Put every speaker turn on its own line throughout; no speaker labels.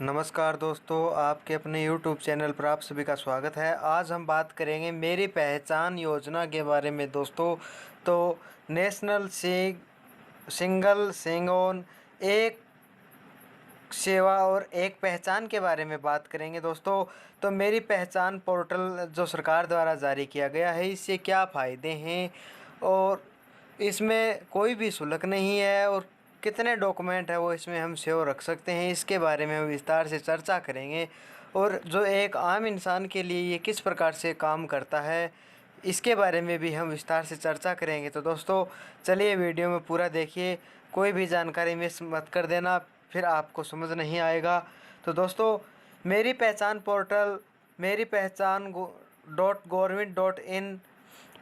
नमस्कार दोस्तों, आपके अपने YouTube चैनल पर आप सभी का स्वागत है। आज हम बात करेंगे मेरी पहचान योजना के बारे में दोस्तों। तो नेशनल सिंगल सिंगोन एक सेवा और एक पहचान के बारे में बात करेंगे दोस्तों। तो मेरी पहचान पोर्टल जो सरकार द्वारा जारी किया गया है, इससे क्या फ़ायदे हैं और इसमें कोई भी शुल्क नहीं है और कितने डॉक्यूमेंट है वो इसमें हम सेव रख सकते हैं, इसके बारे में हम विस्तार से चर्चा करेंगे। और जो एक आम इंसान के लिए ये किस प्रकार से काम करता है, इसके बारे में भी हम विस्तार से चर्चा करेंगे। तो दोस्तों चलिए वीडियो में पूरा देखिए, कोई भी जानकारी मिस मत कर देना, फिर आपको समझ नहीं आएगा। तो दोस्तों मेरी पहचान पोर्टल मेरी पहचान .gov.in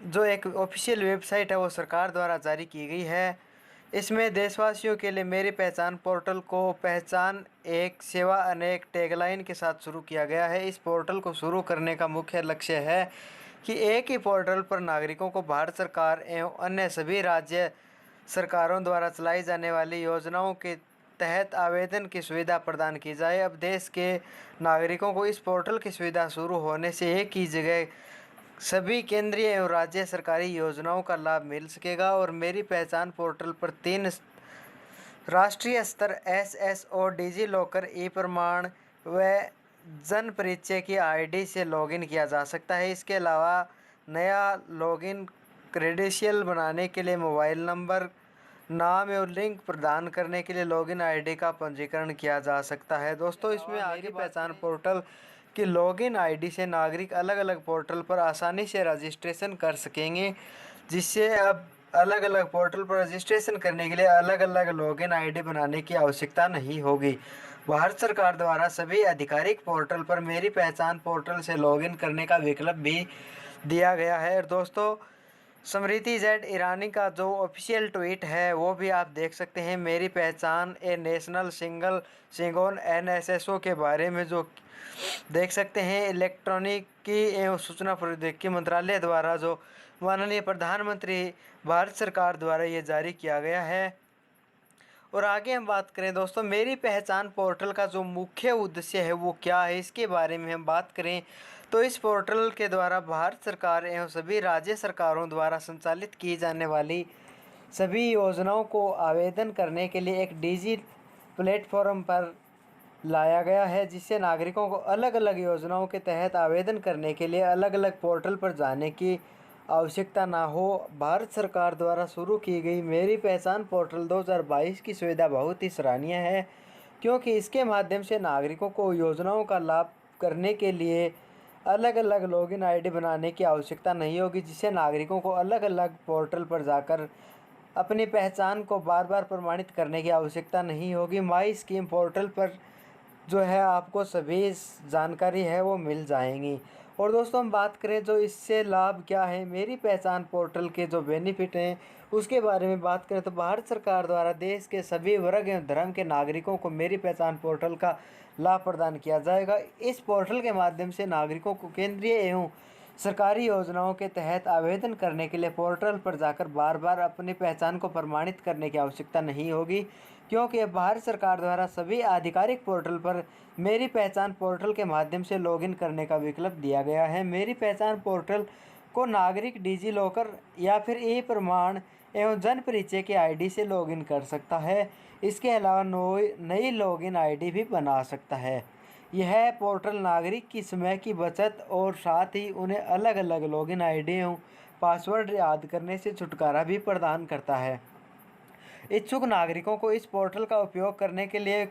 जो एक ऑफिशियल वेबसाइट है वो सरकार द्वारा जारी की गई है। इसमें देशवासियों के लिए मेरी पहचान पोर्टल को पहचान एक सेवा अनेक टैगलाइन के साथ शुरू किया गया है। इस पोर्टल को शुरू करने का मुख्य लक्ष्य है कि एक ही पोर्टल पर नागरिकों को भारत सरकार एवं अन्य सभी राज्य सरकारों द्वारा चलाई जाने वाली योजनाओं के तहत आवेदन की सुविधा प्रदान की जाए। अब देश के नागरिकों को इस पोर्टल की सुविधा शुरू होने से एक ही जगह सभी केंद्रीय एवं राज्य सरकारी योजनाओं का लाभ मिल सकेगा। और मेरी पहचान पोर्टल पर 3 राष्ट्रीय स्तर SSO डिजी लॉकर ई प्रमाण व जन परिचय की ID से लॉगिन किया जा सकता है। इसके अलावा नया लॉगिन क्रेडेंशियल बनाने के लिए मोबाइल नंबर, नाम एवं लिंक प्रदान करने के लिए लॉगिन ID का पंजीकरण किया जा सकता है। दोस्तों इसमें आगे पहचान पोर्टल की लॉगिन ID से नागरिक अलग अलग पोर्टल पर आसानी से रजिस्ट्रेशन कर सकेंगे, जिससे अब अलग अलग पोर्टल पर रजिस्ट्रेशन करने के लिए अलग अलग लॉगिन ID बनाने की आवश्यकता नहीं होगी। भारत सरकार द्वारा सभी आधिकारिक पोर्टल पर मेरी पहचान पोर्टल से लॉगिन करने का विकल्प भी दिया गया है। और दोस्तों स्मृति जेड ईरानी का जो ऑफिशियल ट्वीट है वो भी आप देख सकते हैं। मेरी पहचान ए नेशनल सिंगल सिंगोन NSSO के बारे में जो देख सकते हैं। इलेक्ट्रॉनिकी एवं सूचना प्रौद्योगिकी मंत्रालय द्वारा जो माननीय प्रधानमंत्री भारत सरकार द्वारा ये जारी किया गया है। और आगे हम बात करें दोस्तों, मेरी पहचान पोर्टल का जो मुख्य उद्देश्य है वो क्या है, इसके बारे में हम बात करें तो इस पोर्टल के द्वारा भारत सरकार एवं सभी राज्य सरकारों द्वारा संचालित की जाने वाली सभी योजनाओं को आवेदन करने के लिए एक डिजी प्लेटफॉर्म पर लाया गया है, जिससे नागरिकों को अलग अलग योजनाओं के तहत आवेदन करने के लिए अलग अलग पोर्टल पर जाने की आवश्यकता ना हो। भारत सरकार द्वारा शुरू की गई मेरी पहचान पोर्टल 2022 की सुविधा बहुत ही सराहनीय है, क्योंकि इसके माध्यम से नागरिकों को योजनाओं का लाभ करने के लिए अलग अलग लॉगिन ID बनाने की आवश्यकता नहीं होगी, जिससे नागरिकों को अलग अलग पोर्टल पर जाकर अपनी पहचान को बार बार प्रमाणित करने की आवश्यकता नहीं होगी। माई स्कीम पोर्टल पर जो है आपको सभी जानकारी है वो मिल जाएंगी। और दोस्तों हम बात करें जो इससे लाभ क्या है, मेरी पहचान पोर्टल के जो बेनिफिट हैं उसके बारे में बात करें तो भारत सरकार द्वारा देश के सभी वर्ग एवं धर्म के नागरिकों को मेरी पहचान पोर्टल का लाभ प्रदान किया जाएगा। इस पोर्टल के माध्यम से नागरिकों को केंद्रीय एवं सरकारी योजनाओं के तहत आवेदन करने के लिए पोर्टल पर जाकर बार बार अपनी पहचान को प्रमाणित करने की आवश्यकता नहीं होगी, क्योंकि भारत सरकार द्वारा सभी आधिकारिक पोर्टल पर मेरी पहचान पोर्टल के माध्यम से लॉगिन करने का विकल्प दिया गया है। मेरी पहचान पोर्टल को नागरिक डिजी लॉकर या फिर ई प्रमाण एवं जन परिचय के ID से लॉगिन कर सकता है। इसके अलावा नई लॉगिन ID भी बना सकता है। यह पोर्टल नागरिक की समय की बचत और साथ ही उन्हें अलग अलग लॉगिन ID एवं पासवर्ड याद करने से छुटकारा भी प्रदान करता है। इच्छुक नागरिकों को इस पोर्टल का उपयोग करने के लिए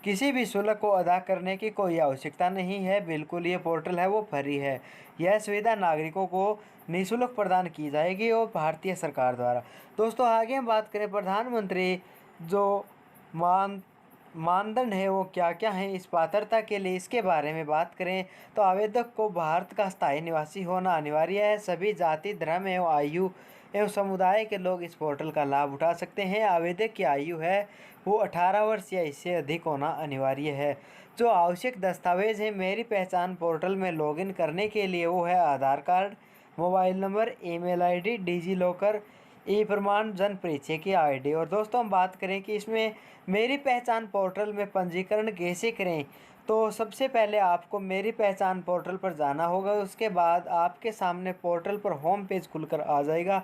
किसी भी शुल्क को अदा करने की कोई आवश्यकता नहीं है। बिल्कुल ये पोर्टल है वो फ्री है। यह सुविधा नागरिकों को निःशुल्क प्रदान की जाएगी और भारतीय सरकार द्वारा। दोस्तों आगे हम बात करें प्रधानमंत्री जो मानदंड है वो क्या क्या है इस पात्रता के लिए, इसके बारे में बात करें तो आवेदक को भारत का स्थायी निवासी होना अनिवार्य है। सभी जाति, धर्म एवं आयु एवं समुदाय के लोग इस पोर्टल का लाभ उठा सकते हैं। आवेदक की आयु है वो 18 वर्ष या इससे अधिक होना अनिवार्य है। जो आवश्यक दस्तावेज है मेरी पहचान पोर्टल में लॉगिन करने के लिए वो है Aadhaar card, mobile number, email ID, DigiLocker e Pramaan Jan परिचय की आईडी। और दोस्तों हम बात करें कि इसमें मेरी पहचान पोर्टल में पंजीकरण कैसे करें, तो सबसे पहले आपको मेरी पहचान पोर्टल पर जाना होगा। उसके बाद आपके सामने पोर्टल पर होम पेज खुलकर आ जाएगा,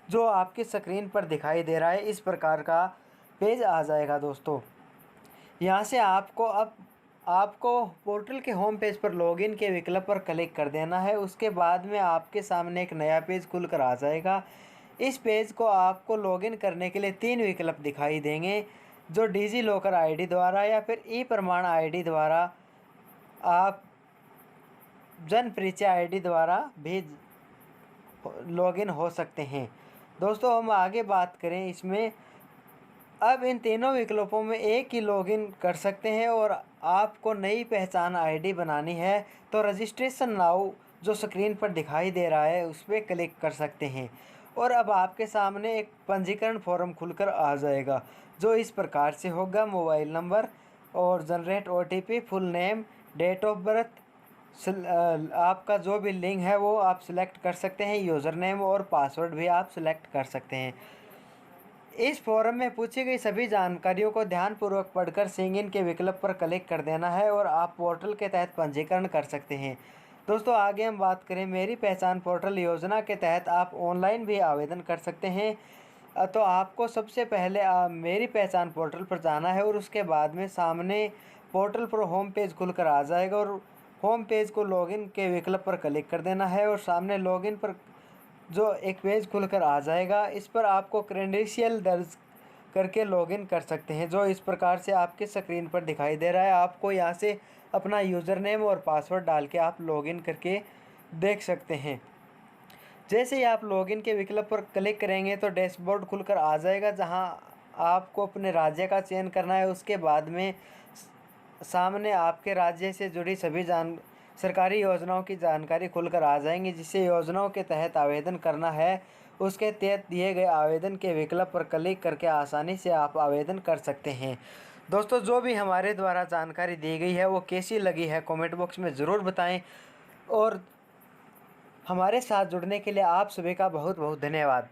जो आपकी स्क्रीन पर दिखाई दे रहा है। इस प्रकार का पेज आ जाएगा दोस्तों। यहाँ से आपको पोर्टल के होम पेज पर लॉगिन के विकल्प पर क्लिक कर देना है। उसके बाद में आपके सामने एक नया पेज खुलकर आ जाएगा। इस पेज को आपको लॉगिन करने के लिए 3 विकल्प दिखाई देंगे, जो डिजी लॉकर आईडी द्वारा या फिर ई प्रमाण आईडी द्वारा, आप जन परिचय आईडी द्वारा भी लॉगिन हो सकते हैं। दोस्तों हम आगे बात करें इसमें, अब इन तीनों विकल्पों में एक ही लॉगिन कर सकते हैं। और आपको नई पहचान आईडी बनानी है तो रजिस्ट्रेशन नाउ जो स्क्रीन पर दिखाई दे रहा है उस पर क्लिक कर सकते हैं। और अब आपके सामने एक पंजीकरण फॉर्म खुलकर आ जाएगा, जो इस प्रकार से होगा। मोबाइल नंबर और generate OTP, full name, date of birth, आपका जो भी लिंक है वो आप सिलेक्ट कर सकते हैं। यूज़र नेम और पासवर्ड भी आप सिलेक्ट कर सकते हैं। इस फॉर्म में पूछी गई सभी जानकारियों को ध्यानपूर्वक पढ़कर सिंग इन के विकल्प पर क्लिक कर देना है और आप पोर्टल के तहत पंजीकरण कर सकते हैं। दोस्तों आगे हम बात करें, मेरी पहचान पोर्टल योजना के तहत आप ऑनलाइन भी आवेदन कर सकते हैं। तो आपको सबसे पहले मेरी पहचान पोर्टल पर जाना है और उसके बाद में सामने पोर्टल पर होम पेज खुलकर आ जाएगा और होम पेज को लॉगिन के विकल्प पर क्लिक कर देना है। और सामने लॉगिन पर जो एक पेज खुलकर आ जाएगा, इस पर आपको क्रेडेंशियल दर्ज करके लॉगिन कर सकते हैं, जो इस प्रकार से आपके स्क्रीन पर दिखाई दे रहा है। आपको यहाँ से अपना यूज़र नेम और पासवर्ड डाल के आप लॉगिन करके देख सकते हैं। जैसे ही आप लॉगिन के विकल्प पर क्लिक करेंगे तो डैशबोर्ड खुलकर आ जाएगा, जहाँ आपको अपने राज्य का चयन करना है। उसके बाद में सामने आपके राज्य से जुड़ी सभी सरकारी योजनाओं की जानकारी खुलकर आ जाएंगी। जिसे योजनाओं के तहत आवेदन करना है, उसके तहत दिए गए आवेदन के विकल्प पर क्लिक करके आसानी से आप आवेदन कर सकते हैं। दोस्तों जो भी हमारे द्वारा जानकारी दी गई है वो कैसी लगी है कमेंट बॉक्स में ज़रूर बताएं। और हमारे साथ जुड़ने के लिए आप सभी का बहुत बहुत धन्यवाद।